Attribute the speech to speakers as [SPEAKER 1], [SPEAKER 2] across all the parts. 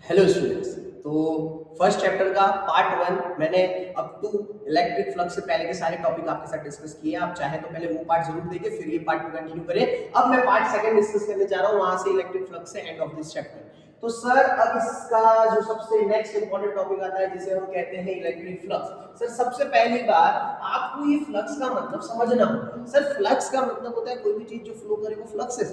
[SPEAKER 1] Hello students. तो first chapter का part one मैंने अप टू इलेक्ट्रिक फ्लक्स से पहले के सारे टॉपिक आपके साथ डिस्कस किए। आप चाहे तो पहले वो पार्ट जरूर देखें, फिर ये पार्ट टू कंटिन्यू करें। अब मैं पार्ट सेकंड डिस्कस करने जा रहा हूँ, वहां से इलेक्ट्रिक फ्लक्स से एंड ऑफ दिस चैप्टर। तो सर अब इसका जो सबसे नेक्स्ट इंपॉर्टेंट टॉपिक आता है जिसे हम कहते हैं इलेक्ट्रिक फ्लक्स। सर सबसे पहली बात आपको ये फ्लक्स का मतलब समझना होगा। सर फ्लक्स का मतलब होता है कोई भी चीज जो फ्लो करे वो फ्लक्स है।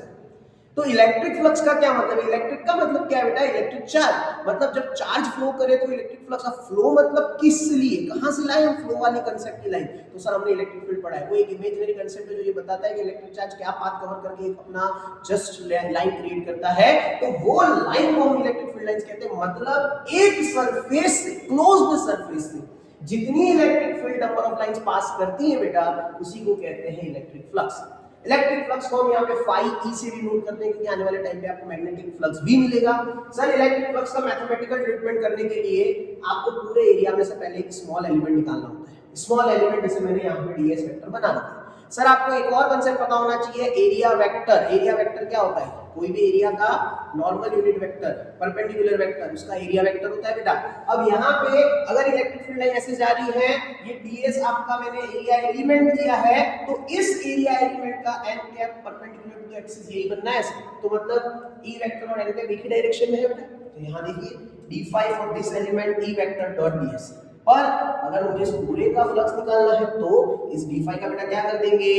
[SPEAKER 1] तो इलेक्ट्रिक फ्लक्स का क्या मतलब है? इलेक्ट्रिक का मतलब क्या है बेटा? Electric charge. मतलब जब चार्ज फ्लो करे तो इलेक्ट्रिक फ्लक्स। अब फ्लो मतलब किस लिए, कहां से लाए हम फ्लो वाली कंसेप्ट की लाइन? तो सर हमने इलेक्ट्रिक फील्ड पढ़ा है, वो एक इमेजिनरी कंसेप्ट है जो ये बताता है कि इलेक्ट्रिक चार्ज क्या पाथ कवर करके एक अपना जस्ट लाइन क्रिएट करता है। तो वो लाइन को हम इलेक्ट्रिक फील्ड लाइंस कहते हैं। मतलब एक सरफेस से, क्लोज्ड सरफेस से जितनी electric field number of lines pass करती है बेटा, उसी को कहते हैं इलेक्ट्रिक फ्लक्स। इलेक्ट्रिक फ्लक्स को हम यहाँ पे फाई ई से डिनोट करते हैं क्योंकि आने वाले टाइम पे आपको मैग्नेटिक फ्लक्स भी मिलेगा। सर इलेक्ट्रिक फ्लक्स का मैथमेटिकल ट्रीटमेंट करने के लिए आपको पूरे एरिया में से पहले एक स्मॉल एलिमेंट निकालना होता है। स्मॉल एलिमेंट जैसे मैंने यहाँ पे डीएस वेक्टर बना रखा है। सर आपको एक और कंसेप्ट पता होना चाहिए, एरिया वेक्टर। एरिया वेक्टर क्या होता है? कोई भी एरिया का normal unit vector, perpendicular vector, उसका एरिया वेक्टर होता है बेटा। अब यहाँ पे अगर इलेक्ट्रिक फील्ड लाइन ऐसे जा रही है, ये ds आपका मैंने एरिया एलिमेंट दिया है, तो इस एरिया एलिमेंट का n cap perpendicular to the axis यही बनना है ऐसे। तो मतलब e वेक्टर और n कैप एक ही डायरेक्शन में है बेटा। तो यहाँ देखिए d5 for this element e vector dot ds। पर अगर मुझे इस पूरे का फ्लक्स निकालना है तो इस d5 का बेटा क्या कर देंगे?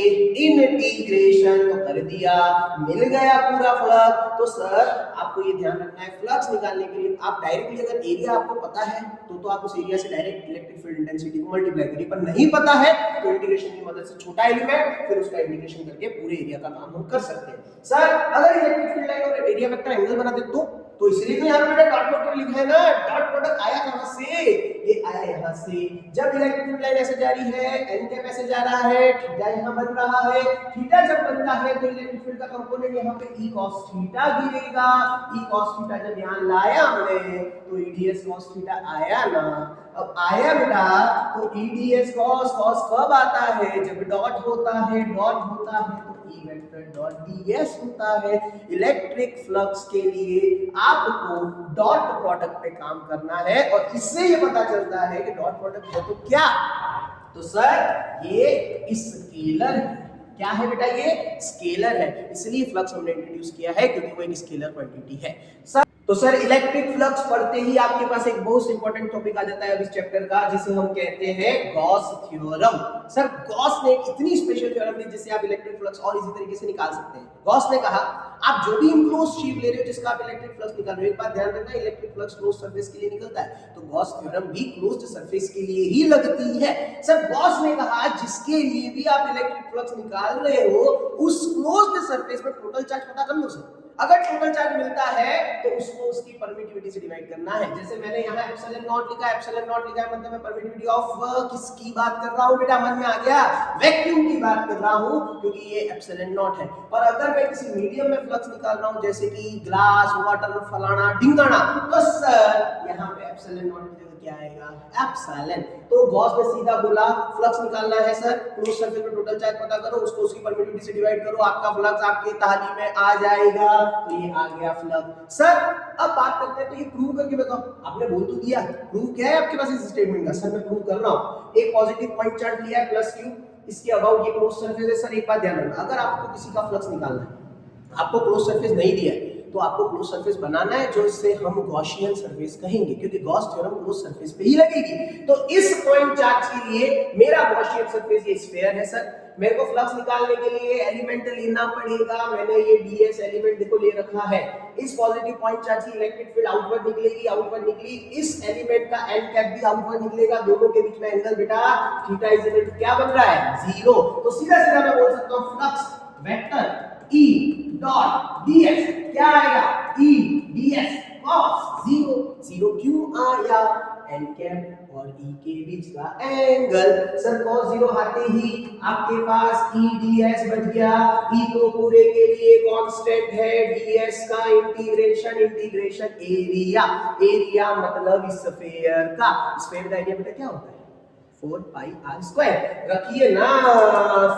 [SPEAKER 1] इंटीग्रेशन। तो कर दिया, मिल गया पूरा फ्लक्स। तो सर आपको ये ध्यान रखना है, फ्लक्स निकालने के लिए आप डायरेक्टली अगर एरिया आपको पता है तो आप उस एरिया से डायरेक्ट इलेक्ट्रिक फील्ड इंटेंसिटी को मल्टीप्लाई करिए। पर नहीं पता है तो इंटीग्रेशन की मदद से छोटा एलिमेंट फिर उसका इंटीग्रेशन करके पूरे एरिया का काम हम कर सकते हैं। सर अगर इलेक्ट्रिक फील्ड लाइन और एरिया वेक्टर एंगल बना दे तो इसलिए तो यहाँ पे बेटा डॉट प्रोडक्ट लिखा है ना। डॉट प्रोडक्ट आया कहां से? ये आया यहाँ से। जब इलेक्ट्रिक फील्ड लाइन ऐसे जा रही है, एन कैप ऐसे जा रहा है, थीटा यहाँ बन रहा है। थीटा जब बनता है तो इलेक्ट्रिक फील्ड का कंपोनेंट यहाँ पे e cos थीटा गिरेगा। e cos थीटा जब यहाँ लाया हमने तो e ds cos थीटा आया ना। अब आया बेटा तो e ds cos कब आता है? जब डॉट होता है। डॉट होता है तो e वेक्टर डॉट ds होता है। इलेक्ट्रिक फ्लक्स के लिए आपको डॉट प्रोडक्ट पे काम करना है और इससे ये पता चलता है कि डॉट प्रोडक्ट है तो क्या? तो सर ये स्केलर है। क्या है बेटा? ये स्केलर है, इसलिए फ्लक्स हमने इंट्रोड्यूस किया है क्योंकि वो एक स्केलर क्वांटिटी है। तो सर इलेक्ट्रिक फ्लक्स पढ़ते ही आपके पास एक बहुत इंपॉर्टेंट टॉपिक आ जाता है इस चैप्टर का, जिसे हम कहते हैं गॉस थ्योरम। सर गॉस ने एक इतनी स्पेशल थ्योरम दी जिससे आप इलेक्ट्रिक फ्लक्स और इजी तरीके से निकाल सकते हैं। गॉस ने कहा आप जो भी इनक्लोज शेप ले रहे हो जिसका आप इलेक्ट्रिक फ्लक्स निकाल रहे हो, एक बात ध्यान रखना, इलेक्ट्रिक फ्लक्स क्लोज सरफेस के लिए निकलता है, तो गॉस थ्योरम भी क्लोज्ड सरफेस के लिए ही लगती है। सर गॉस ने कहा जिसके लिए भी आप इलेक्ट्रिक फ्लक्स निकाल रहे हो उस क्लोज्ड सरफेस में टोटल चार्ज पता कर लो सर। अगर टोटल चार्ज मिलता है तो उसको उसकी परमिटिविटी से डिवाइड करना है। जैसे मैंने यहाँ एप्सिलॉन नॉट लिखा है, एप्सिलॉन नॉट लिखा है मतलब मैं परमिटिविटी ऑफ किसकी बात कर रहा हूँ बेटा? मन में आ गया? वैक्यूम की बात कर रहा हूँ क्योंकि ये एप्सिलॉन नॉट है। पर अगर मैं किसी मीडियम में फ्लक्स निकाल रहा हूँ जैसे कि ग्लास, वाटर, फलाना ढिंगाना, तो सर यहाँ पे एप्सिलॉन नॉट की जगह क्या आएगा? एप्सिलॉन। तो गॉस ने सीधा बोला फ्लक्स निकालना है सर, क्लोज सरफेस पे टोटल चार्ज पता करो, उसको उसकी परमिटिविटी से डिवाइड करो, आपका फ्लक्स आपके थाली में आ जाएगा। तो ये आ गया फ्लक्स। सर अब बात करते हैं तो ये प्रूव करके बताओ। आपने बोल तो दिया, प्रूव क्या है आपके पास इस स्टेटमेंट का? सर मैं प्रूव कर रहा हूं। एक पॉजिटिव पॉइंट चार्ज लिया है प्लस q, इसके अबाउट ये क्लोज सरफेस है। सर एक बात ध्यान रखना, अगर आपको किसी का फ्लक्स निकालना है, आपको क्लोज सरफेस नहीं दिया है, तो आपको क्लोज सरफेस बनाना है जो इससे हम गॉसियन सरफेस कहेंगे क्योंकि गॉस थ्योरम क्लोज सरफेस पे ही लगेगी। तो इस पॉइंट चार्ज के लिए मेरा गॉसियन सरफेस ये स्फीयर है। सर मेरे को फ्लक्स निकालने के लिए एलिमेंट लेना पड़ेगा। मैंने ये ds एलिमेंट देखो ले रखा है। इस पॉजिटिव पॉइंट चार्ज की इलेक्ट्रिक फील्ड आउटवर्ड निकलेगी, आउटवर्ड निकली, इस एलिमेंट का n कैप भी आउटवर्ड निकलेगा। दोनों के बीच में एंगल बेटा थीटा इज इक्वल टू क्या बन रहा है? 0। तो सीधा सीधा मैं बोल सकता हूं flux vector E dot ds क्या आएगा? E ds cos 0। 0 क्यों आया? n कैप और E के बीच का एंगल। सर cos 0 आते ही आपके पास E ds बच गया। E तो पूरे के लिए कांस्टेंट है, ds का इंटीग्रेशन एरिया। एरिया मतलब स्फीयर का। स्फीयर का एरिया बेटा क्या होता है? 4 पाई आर स्क्वायर रखिए ना,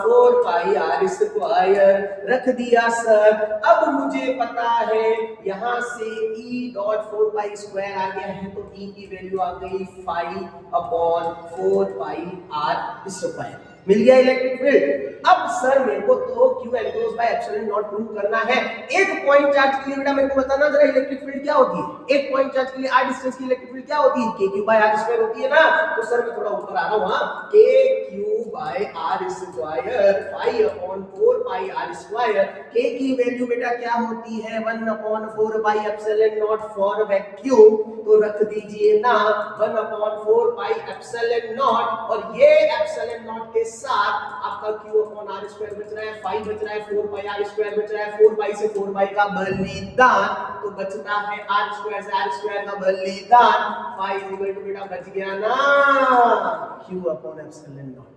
[SPEAKER 1] 4 पाई आर स्क्वायर रख दिया सर। अब मुझे पता है यहां से E डॉट 4 पाई स्क्वायर आ गया है, तो E की वैल्यू आ गई 5/4 पाई आर स्क्वायर, मिल गया इलेक्ट्रिक फील्ड। अब सर मेरे को तो Q enclose by epsilon not prove करना है। एक पॉइंट चार्ज के लिए बेटा मेरे को बताना जरा इलेक्ट्रिक फील्ड क्या होती है। एक पॉइंट चार्ज के लिए r डिस्टेंस की इलेक्ट्रिक फील्ड क्या होती है, kq बाय r स्क्वायर होती है ना। तो सर मैं थोड़ा ऊपर आ रहा हूं, हां, kq बाय r स्क्वायर 5/4 पाई r स्क्वायर। k की वैल्यू बेटा क्या होती है 1/4 पाई एप्सिलॉन नॉट फॉर वैक्यूम, तो रख दीजिए ना 1/4 पाई एप्सिलॉन नॉट, और ये एप्सिलॉन नॉट के साथ आपका q अपॉन r स्क्वायर बच रहा है, 5 बच रहा है, 4 पाई r स्क्वायर बच रहा है, 4 पाई से 4 पाई का बलिदान, तो बचता है r स्क्वायर से r स्क्वायर का बलिदान, 5 बेटा बच गया ना q अपॉन एप्सिलॉन नॉट।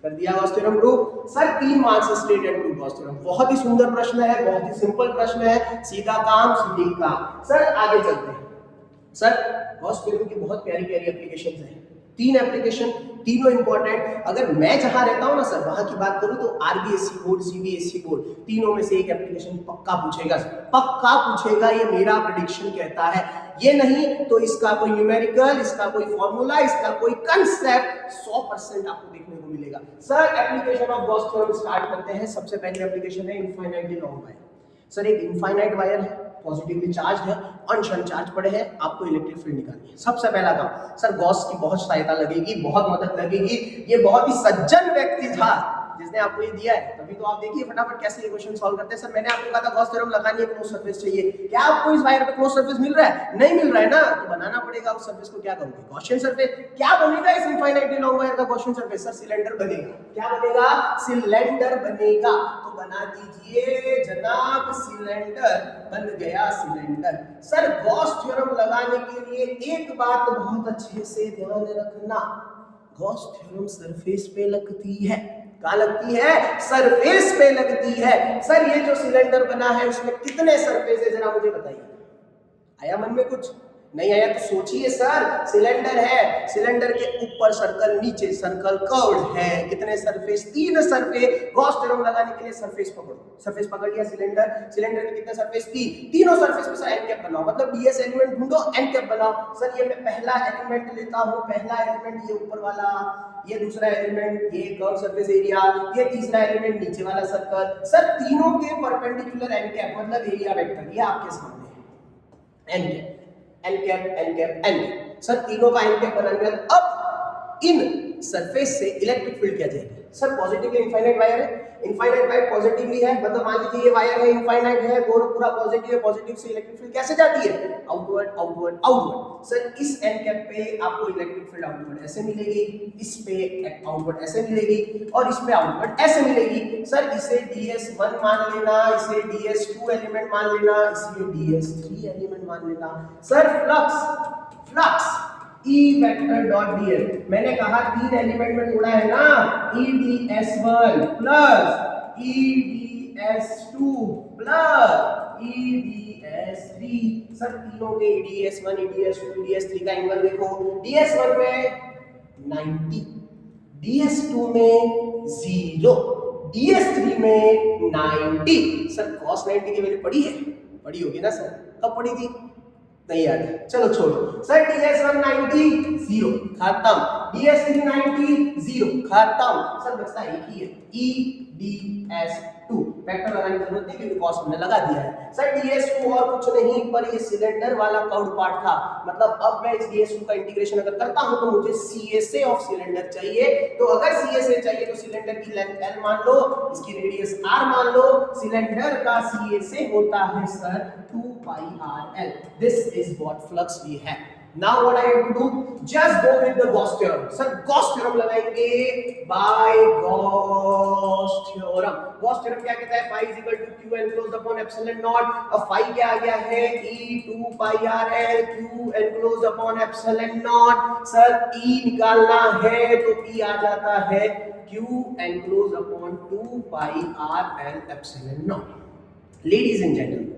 [SPEAKER 1] कर दिया Gauss theorem prove. Sir 3 marks straight and prove Gauss theorem, बहुत ही सुंदर प्रश्न है, बहुत ही सिंपल प्रश्न है, सीधा काम सीधी काम। सर आगे चलते हैं। सर गॉस थ्योरम की बहुत प्यारी प्यारी एप्लीकेशंस हैं, 3 एप्लीकेशन, तीनों इंपॉर्टेंट। अगर मैं जहां रहता हूं ना सर वहां की बात करूं तो आरबीएससी बोर्ड, सीबीएसई बोर्ड, तीनों में से एक एप्लीकेशन पक्का पूछेगा, पक्का पूछेगा, ये मेरा प्रेडिक्शन कहता है। ये नहीं तो इसका कोई न्यूमेरिकल, इसका कोई फॉर्मूला, इसका कोई कांसेप्ट 100% आपको देखने को मिलेगा। Sir application of Gauss theorem start करते हैं। सबसे पहली एप्लीकेशन है इनफाइनाइटली लॉन्ग वायर। सर एक इनफाइनाइट वायर है, पॉजिटिवली चार्ज है, अंश अनचार्ज पड़े हैं, आपको इलेक्ट्रिक फील्ड निकालनी है। सबसे पहला काम सर गॉस की बहुत सहायता लगेगी, बहुत मदद लगेगी। ये बहुत ही सज्जन व्यक्ति था जिसने आपको ये दिया है, तभी तो आप देखिए फटाफट कैसे ये क्वेश्चन सॉल्व करते हैं। सर मैंने आपको कहा था गॉस थ्योरम लगानी है, क्लोज सरफेस चाहिए, क्या आपको इस वायर पे क्लोज सरफेस मिल रहा है? नहीं मिल रहा है ना, तो बनाना पड़ेगा उस सरफेस को। क्या करोगे? Gaussian surface. क्या बनेगा इस इनफाइनाइटली लॉन्ग वायर का गॉसियन सरफेस? सर सिलेंडर बनेगा। क्या बनेगा? सिलेंडर बनेगा। तो बना दीजिए जनाब, सिलेंडर बन गया सिलेंडर। सर गॉस थ्योरम लगाने के लिए एक बात बहुत अच्छे से ध्यान रखना, गॉस थ्योरम सरफेस पे लगती है। कहाँ लगती है? सरफेस पे लगती है। सर ये जो सिलेंडर बना है उसमें कितने सरफेस है जरा मुझे बताइए। आया मन में कुछ? नहीं आया तो सोचिए सर। सिलेंडर है, सिलेंडर के ऊपर सर्कल, नीचे सर्कल, कर्व्ड है, कितने सरफेस? 3 सरफेस। गॉस थ्योरम लगाने के लिए सरफेस पकड़ो, सरफेस पकड़ लिया सिलेंडर, सिलेंडर के कितने सरफेस? 3, तीनों सरफेस पे सर एन कैप बनाओ, मतलब डीएस एलिमेंट ढूंढो, एन कैप बनाओ। सर ये मैं पहला एलिमेंट लेता हूं, पहला एलिमेंट ये ऊपर वाला, ये दूसरा एलिमेंट ये कर्व सरफेस एरिया, ये तीसरा एलिमेंट नीचे वाला सर्कल। सर तीनों के परपेंडिकुलर एन कैप मतलब एरिया वेक्टर, ये आपके सामने है, N cap, N cap, N cap, N cap. Sir तीनों का एन कैप बनाने के बाद अब इन सरफेस से इलेक्ट्रिक फील्ड क्या जाएगी? सर पॉजिटिवली इनफाइनाइट वायर है, इनफाइनाइट वायर पॉजिटिवली है, मतलब मान लीजिए ये वायर है, इनफाइनाइट है, दोनों पूरा पॉजिटिव है, पॉजिटिव से इलेक्ट्रिक फील्ड कैसे जाती है? Outward, outward, outward. सर इस एन कैप पे आपको इलेक्ट्रिक फील्ड आउटवर्ड ऐसे मिलेगी, इस पे आउटवर्ड ऐसे मिलेगी, और इस पे आउटवर्ड ऐसे मिलेगी। सर इसे ds1 मान लेना, इसे ds2 एलिमेंट मान लेना, इसे ds3 एलिमेंट मान लेना। Sir flux, flux E vector dot dl, मैंने कहा 3 एलिमेंट में थोड़ा है ना, EDS1 plus EDS2 plus EDS3। Sir तीनों के EDS1, EDS2, EDS3 का एंगल देखो, DS1 में 90, DS2 में 0, DS3 में 90। सर cos 90 की वैल्यू पढ़ी है? पढ़ी होगी ना सर, कब पढ़ी थी? नहीं याद है, चलो छोड़ो। सर DS1 90 0 खत्म, DS3 90 0 खत्म। सर बचता एक ही है, EDS2। वेक्टर लगाने की जरूरत नहीं क्योंकि cos हमने लगा दिया है। सर DS2 और कुछ नहीं पर ये सिलेंडर वाला कर्व्ड पार्ट था, मतलब अब मैं इस DS2 का इंटीग्रेशन अगर करता हूं तो मुझे CSA ऑफ सिलेंडर चाहिए। तो अगर CSA चाहिए तो सिलेंडर की लेंथ L मान लो, इसकी रेडियस R मान लो, सिलेंडर का CSA होता है sir 2 pi RL। This is what flux we have. Now what I have to do? Just go with the Gauss theorem. Sir Gauss theorem लगाएंगे by Gauss theorem. Gauss theorem क्या कहता है? phi is equal to q enclosed upon epsilon naught। अब phi क्या आ गया है? E 2 pi RL, q enclosed upon epsilon naught। Sir E निकालना है तो E आ जाता है q enclosed upon 2 pi RL epsilon naught। Ladies and gentlemen,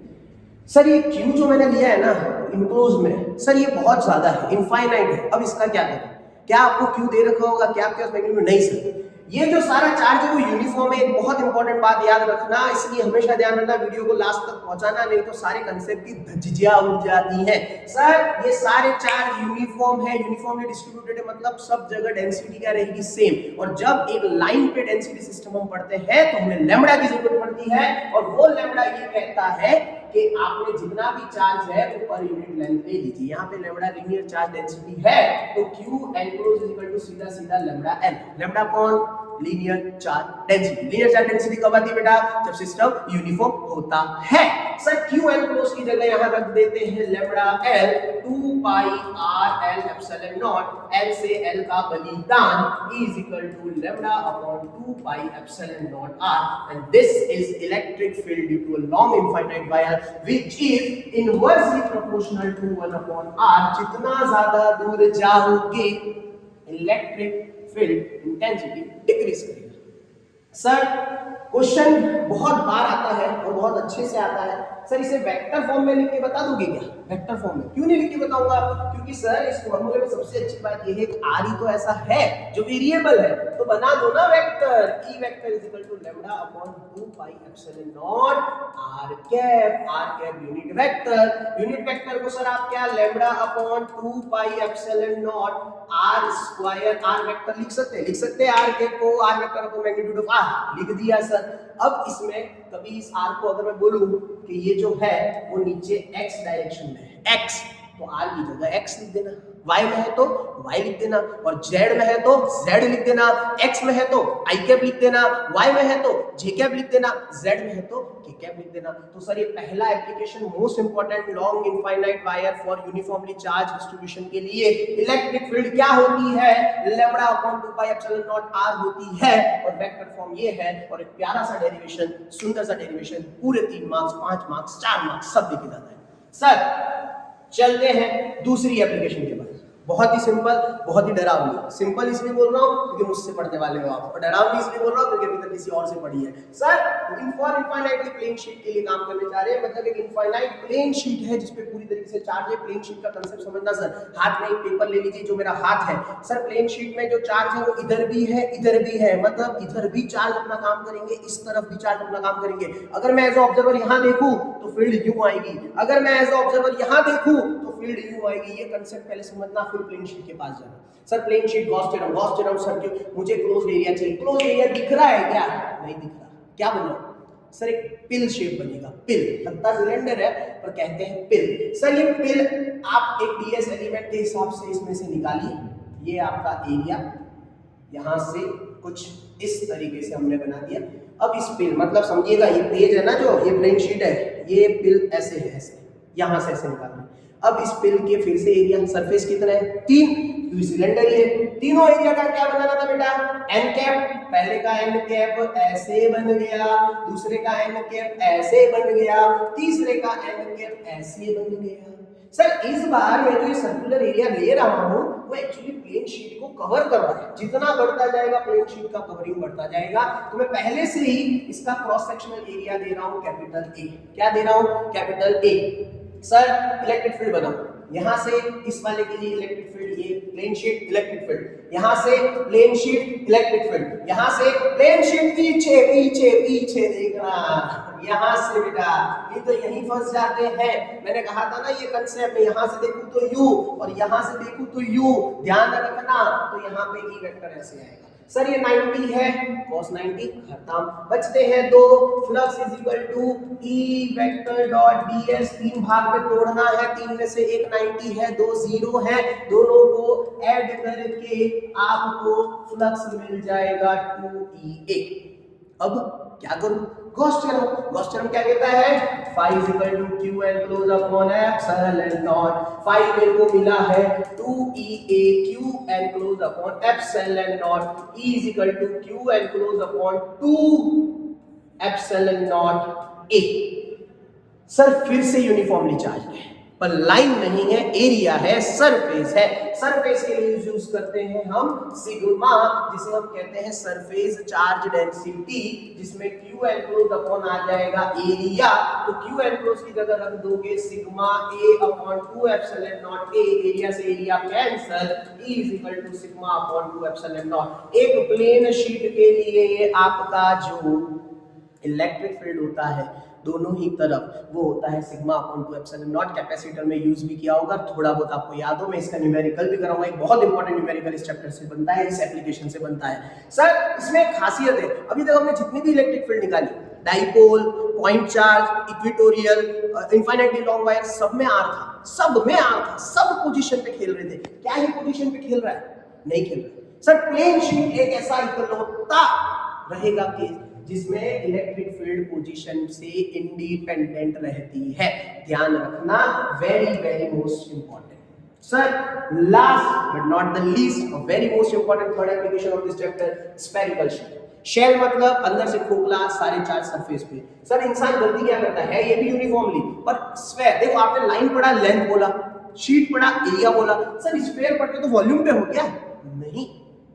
[SPEAKER 1] sir ये Q जो मैंने लिया है ना इनक्लोज में, सर ये बहुत ज्यादा है, इनफाइनाइट है। अब इसका क्या करें? क्या आपको क्यू दे रखा होगा, क्या आपके पास मैग्नीट्यूड? नहीं सर, ये जो सारा चार्ज है वो यूनिफॉर्म है। एक बहुत इंपॉर्टेंट बात याद रखना, इसलिए हमेशा ध्यान रखना, वीडियो को लास्ट तक पहुंचाना, नहीं तो सारे कंसेप्ट की धज्जियां उड़ जाती हैं। सर ये सारे चार्ज यूनिफॉर्म है, यूनिफॉर्मली डिस्ट्रीब्यूटेड है, मतलब सब जगह डेंसिटी क्या रहेगी? सेम। और जब एक लाइन पे डेंसिटी सिस्टम हम पढ़ते हैं तो हमें लैम्बडा की जरूरत पड़ती है, और वो लैम्बडा ये कहता है कि आपने जितना भी चार्ज है वो पर यूनिट लेंथ ले लीजिए। यहाँ पे लैम्बडा लीनियर चार्ज डेंसिटी है, तो Q enclose is equal to सीधा सीधा लैम्बडा L। लैम्बडा कौन? Linear charge density. Linear charge density कब आती है बेटा? जब सिस्टम यूनिफॉर्म होता है। सर Q एनक्लोज की जगह यहाँ रख देते हैं lambda L 2 pi r L epsilon naught, L से L का बलिदान is equal to lambda upon 2 pi epsilon naught r, and this is electric field due to a long infinite wire which is inversely proportional to 1 upon r। जितना ज्यादा दूर जाओगे electric field intensity decrease करेगी। Sir question बहुत बार आता है और बहुत अच्छे से आता है, सर इसे वेक्टर फॉर्म में लिख के बता दोगे क्या? वेक्टर फॉर्म में क्यों नहीं लिख के बताऊंगा? क्योंकि सर इस फॉर्मूले में सबसे अच्छी बात यह है कि r ही तो ऐसा है जो वेरिएबल है, तो बना दो ना vector. E vector is equal to lambda upon 2 pi epsilon naught r cap unit vector. Unit vector को सर आप क्या lambda upon 2 pi epsilon naught r square r vector लिख सकते हैं? लिख सकते हैं। r कैप को r vector upon magnitude of r लिख दिया सर। अब इसमें कभी इस r को अगर मैं बोलूं कि ये जो है वो नीचे x डायरेक्शन में है, x, तो r की जगह x लिख देना, y में है तो y लिख देना, और z में है तो z लिख देना, x में है तो i कैप लिख देना, y में है तो j कैप लिख देना, z में है तो k कैप लिख देना। तो सर ये पहला application most important long infinite wire for uniformly charge distribution के लिए। इलेक्ट्रिक फील्ड क्या होती है? Lambda upon 2 pi epsilon naught r होती है, और वेक्टर फॉर्म ये है। और एक प्यारा सा डेरिवेशन, सुंदर सा डेरिवेशन, पूरे 3 मार्क्स 5 मार्क्स 4 मार्क्स सब देखे जाता है। सर चलते हैं दूसरी एप्लीकेशन के बाद। बहुत ही सिंपल, बहुत ही डरावनी। सिंपल इसलिए बोल रहा हूं क्योंकि मुझसे पढ़ने वाले हो आप, और डरावनी इसलिए बोल रहा हूं क्योंकि अभी तक किसी और से पढ़ी है। सर इनफाइनाइटली प्लेन शीट के लिए काम करने जा रहे हैं, मतलब एक इनफाइनाइट प्लेन शीट है जिसपे पूरी तरीके से चार्ज है। प्लेन शीट का कांसेप्ट समझना सर, हाथ में एक पेपर ले लीजिए जो मेरा हाथ है। सर प्लेन शीट में जो चार्ज है वो इधर भी है, इधर भी है, मतलब इधर भी चार्ज अपना काम करेंगे, इस तरफ भी चार्ज अपना काम करेंगे। अगर मैं एज ऑब्जर्वर यहां देखूं तो फील्ड यूं आएगी, अगर मैं एज ऑब्जर्वर यहां देखूं तो फील्ड यूं आएगी। ये कांसेप्ट पहले समझना, फिर प्लेन शीट के पास जाना। Sir plane sheet Gauss theorem sir क्यों? मुझे क्लोज्ड एरिया चाहिए। क्लोज्ड एरिया दिख रहा है क्या? नहीं दिख रहा। क्या बनाऊं? सर एक पिल शेप बनेगा, पिल, लगता सिलेंडर है पर कहते हैं पिल। सर ये पिल आप एक डीएस एलिमेंट के हिसाब से इसमें से निकालिए। ये आपका एरिया यहां से कुछ इस तरीके से हमने बना दिया। अब इस पिल, मतलब समझिएगा ये पेज है ना, जो ये प्लेन शीट है, ये पिल ऐसे है, ऐसे यहां से ऐसे निकालना। अब इस पिल के फिर से एरिया, सरफेस कितना है? 3, क्योंकि सिलेंडर ही है। तीनों एरिया का क्या बनाना था बेटा? N cap. पहले का एन कैप ऐसे बन गया, दूसरे का एन कैप ऐसे बन गया, तीसरे का एन कैप ऐसे बन गया। सर इस बार मैं जो ये सर्कुलर एरिया ले रहा हूं वो एक्चुअली प्लेन शीट को कवर कर रहा है। जितना बढ़ता जाएगा प्लेन शीट का कवरिंग बढ़ता जाएगा, तो मैं पहले से ही इसका क्रॉस सेक्शनल एरिया दे रहा हूं कैपिटल ए। क्या दे रहा हूं? Capital A. Sir electric field बनाओ। यहां से इस वाले के लिए इलेक्ट्रिक फील्ड, ये प्लेन शीट इलेक्ट्रिक फील्ड, यहां से प्लेन शीट इलेक्ट्रिक फील्ड, यहां से प्लेन शीट पीछे पीछे पीछे देखना, यहां से बेटा ये तो यहीं फंस जाते हैं। मैंने कहा था ना ये कंसेप्ट, यहां से देखूं तो यू और यहां से देखूं तो यू, ध्यान रखना। तो यहां पे ई वेक्टर ऐसे आएगा। सर ये 90 है, cos 90 खत्म, बचते हैं 2। Flux is equal to E vector dot ds। 3 भाग में तोड़ना है, 3 में से एक 90 है, 2 0 है, दोनों को ऐड करके आपको फ्लक्स मिल जाएगा 2E। अब क्या करूं? Gauss theorem. गॉस थ्योरम क्या कहता है? phi is equal to q enclosed upon epsilon naught। phi मेरे को मिला है 2EA, q enclosed upon epsilon naught, E is equal to q enclosed upon 2 epsilon naught A। Sir फिर से uniformly charge है, पर लाइन नहीं है, एरिया है, सरफेस है। सरफेस के लिए यूज करते हैं हम सिग्मा, जिसे हम कहते हैं सरफेस चार्ज डेंसिटी, जिसमें Q एनक्लोज अपॉन आ जाएगा एरिया। तो Q एनक्लोज की जगह रख दोगे sigma A upon 2 epsilon not A, area से area cancel, E is equal to sigma upon 2 epsilon not. एक प्लेन शीट के लिए आपका जो इलेक्ट्रिक फील्ड होता है दोनों ही तरफ, वो होता है sigma upon 2 epsilon not. Capacitor में यूज भी किया होगा, थोड़ा बहुत आपको याद हो, मैं इसका न्यूमेरिकल भी कराऊंगा। एक बहुत इंपॉर्टेंट न्यूमेरिकल इस चैप्टर से बनता है, इस एप्लीकेशन से बनता है। सर इसमें एक खासियत है, अभी तक हमने जितनी भी इलेक्ट्रिक फील्ड निकाली, dipole, point charge, equatorial, infinitely long wire, सब में आर था, सब में आर था, सब पोजीशन पे खेल रहे थे। क्या ही पोजीशन पे खेल रहा है? नहीं खेल रहा। सर प्लेन शीट एक ऐसा इकलौता रहेगा कि जिसमें इलेक्ट्रिक फील्ड पोजीशन से इंडिपेंडेंट रहती है। ध्यान रखना, very very most important. Sir last but not the least, very most important third application of this chapter, spherical shell. Shell मतलब अंदर से खोखला, सारे चार्ज सरफेस पे। सर इंसान गलती क्या करता है, ये भी यूनिफॉर्मली, पर स्फेयर, देखो आपने लाइन पढ़ा, लेंथ बोला, शीट पढ़ा, एरिया बोला। सर स्फेयर पढ़ते तो वॉल्यूम पे हो क्या? नहीं,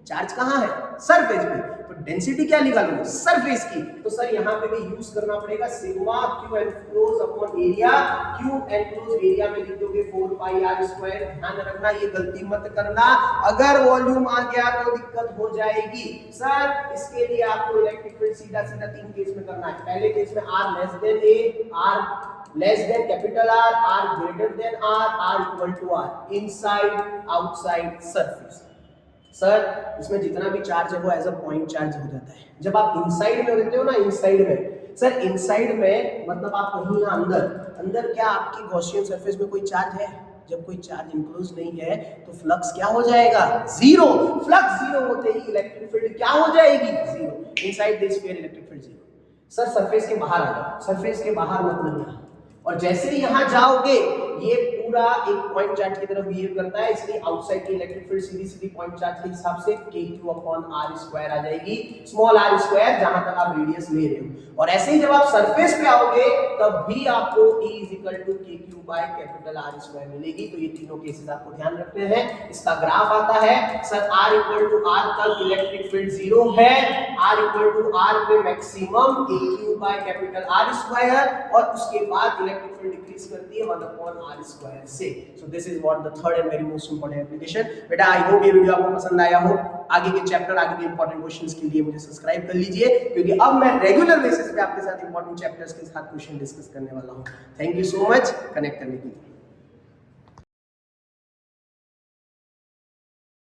[SPEAKER 1] चार्ज कहाँ है? सरफेस पे। तो डेंसिटी क्या निकालोगे? सरफेस की। तो सर यहाँ पे भी यूज करना पड़ेगा sigma Q enclose upon area. Q enclose area में लिख दोगे 4 पाई r स्क्वायर। ध्यान रखना, ये गलती मत करना, अगर वॉल्यूम आ गया तो दिक्कत हो जाएगी। सर इसके लिए आपको इलेक्ट्रिक फील्ड सीधा सीधा 3 केस में करना है। पहले केस में r less than a, r less than capital R, r greater than R, r equal to R, inside outside surface. Sir इसमें जितना भी चार्ज है वो एज अ पॉइंट चार्ज हो जाता है। जब आप इनसाइड में होते हो ना, इनसाइड में, सर इनसाइड में मतलब आप कहीं ना अंदर, अंदर क्या आपकी गॉसियन सरफेस में कोई चार्ज है? जब कोई चार्ज इंक्लोज नहीं है तो फ्लक्स क्या हो जाएगा? जीरो। फ्लक्स जीरो होते ही इलेक्ट्रिक फील्ड क्या हो जाएगी? Zero. Inside this sphere electric field zero. Sir surface के बाहर आ जाओ, सरफेस के बाहर मतलब यहाँ, और जैसे ही यहां जाओगे ये पूरा एक पॉइंट चार्ज की तरफ बिहेव करता है, इसलिए आउटसाइड की इलेक्ट्रिक फील्ड सीधी सीधी पॉइंट चार्ज के हिसाब से kq अपॉन r स्क्वायर आ जाएगी, स्मॉल r स्क्वायर, जहां तक आप रेडियस ले रहे हो। और ऐसे ही जब आप सरफेस पे आओगे तब भी आपको E is equal to kq by capital R square मिलेगी। तो ये तीनों केसेस आपको ध्यान रखने हैं। इसका ग्राफ आता है, sir r equal to r तक इलेक्ट्रिक फील्ड जीरो है, r इक्वल टू r पे maximum kq by capital R square, और उसके बाद इलेक्ट्रिक फील्ड डिक्रीज करती है 1 अपॉन r स्क्वायर से। So this is what the third and very most important application. बेटा आई होप ये वीडियो आपको पसंद आया हो। आगे के चैप्टर, आगे के इंपॉर्टेंट क्वेश्चंस के लिए मुझे सब्सक्राइब कर लीजिए, क्योंकि अब मैं रेगुलर बेसिस पे आपके साथ इंपॉर्टेंट चैप्टर्स के साथ क्वेश्चन डिस्कस करने वाला हूं। Thank you so much connect करने के लिए।